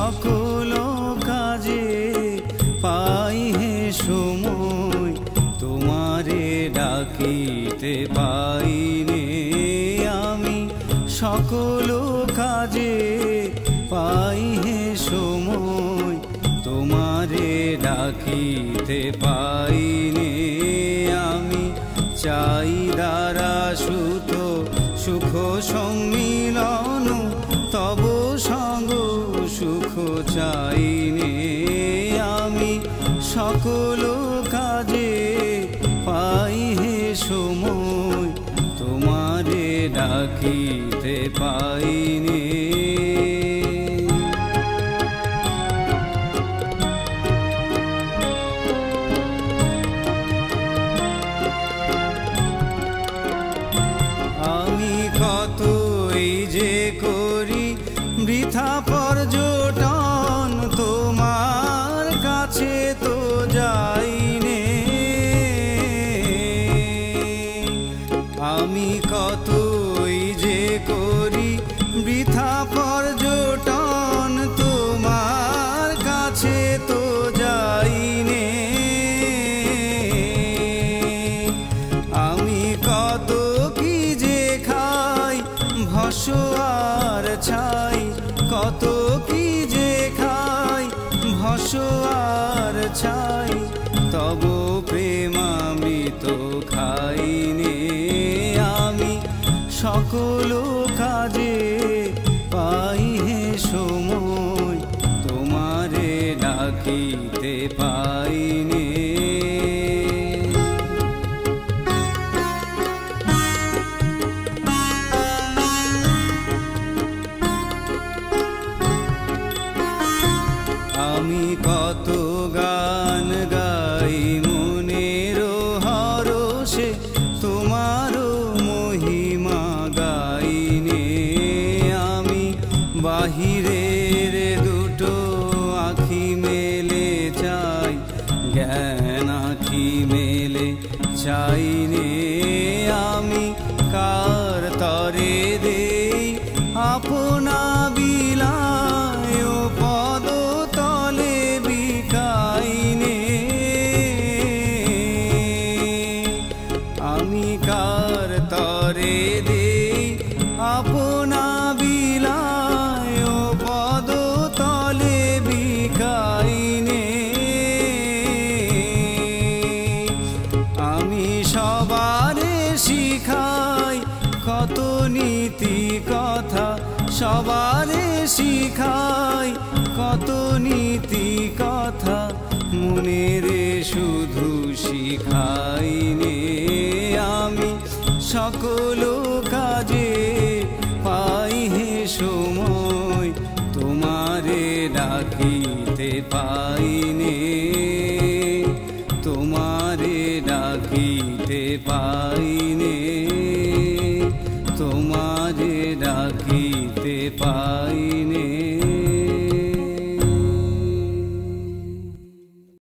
সকল কাজে পাই হে সময় তোমারে ডাকিতে পাইনে আমি সকল কাজে পাই হে সময় তোমারে ডাকিতে পাইনে আমি চাই দ্বারা সুত সুখ সম্মিলন তব সঙ্গ সুখ চাইনে আমি সকল কাজে পাই হে সময় তোমারে ডাকিতে পাইনে আমি কতই যে করি বৃথা পর্যটন তোমার কাছে তো যাইনে আমি কতই যে করি বৃথা পর্যটন তোমার কাছে তো যাইনে আমি কত কি যে খাই ভস্ম আর ছাই কত কি যে খাই ভস্ম আর ছাই তব প্রেমামৃত খাইনে আমি সকল কাজে পাই হে সময় তোমারে ডাকিতে পাইনে আমি কত গান গাই মনের হরষে তোমার মহিমা গাইনে আমি বাহিরের দুটো আখি মেলে চাই জ্ঞান আখি মেলে চাইনে আমি কার তরে দেই আপনা বিলায় পদ তলে বিকাইনে আমি কার তরে দেই আপনা বিলায় পদ তলে বিকাইনে আমি সবারে শিখাই কত নীতি কথা সবারে শিখাই কত নীতি কথা মনেরে শুধু শিখাইনে আমি সকল কাজে পাই হে সময় তোমারে ডাকিতে পাইনে তোমারে ডাকিতে পাইনে তোমারে